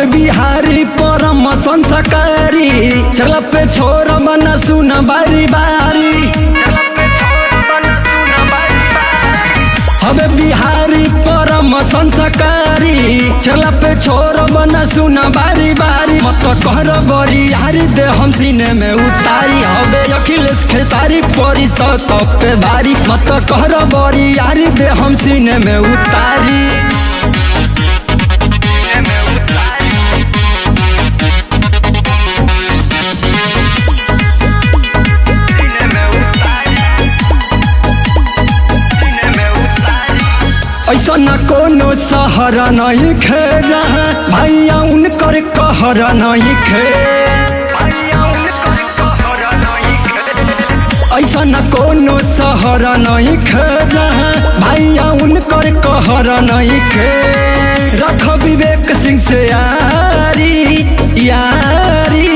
हवे बिहारी परम संस्कारी चला पे छोरा बना सुना बारी बारी हवे बिहारी परम संस्कारी चला पे छोरा बना सुना बारी बारी मत कहर बरी यारी दे हम सीने में उतारी हवे अखिलेश खेसारी परी सब पे भारी मत कहर बरी यारी दे हम सीने में उतारी ऐसा न कोनो शहर नहीं खे जहाँ भैया उनकर कहर नहीं खे ऐसा न कोनो शहर नहीं खे जहाँ भैया उनकर कहर नहीं खे रख विवेक सिंह से यारी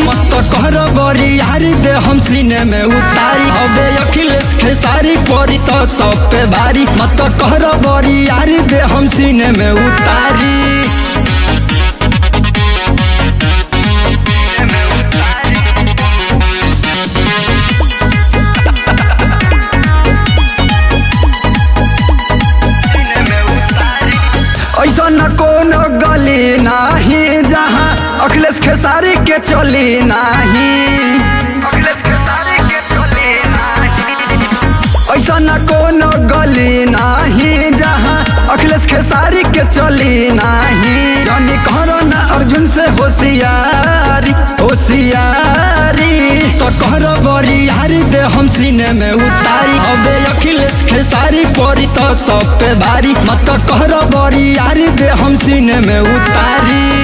मत कहर बरी यारी दे हम सीने में उतारी हवे अखिलेश खेसारी परी सब पे भारी मत कहर बरी यारी दे हम सीने में उतारी ऐसा न कोनो गली नहीं जहाँ अखिलेश खेसारी के चली नहीं ऐसा न कोनो गली नहीं जहाँ अखिलेश खेसारी के चली नहीं जानी कहो न अर्जुन से होशियारी तो कहर बरी यारी दे हम सीने में उतारी हवे अखिलेश खेसारी परी सब पे भारी मत कहर बरी यारी दे हम सीने में उतारी।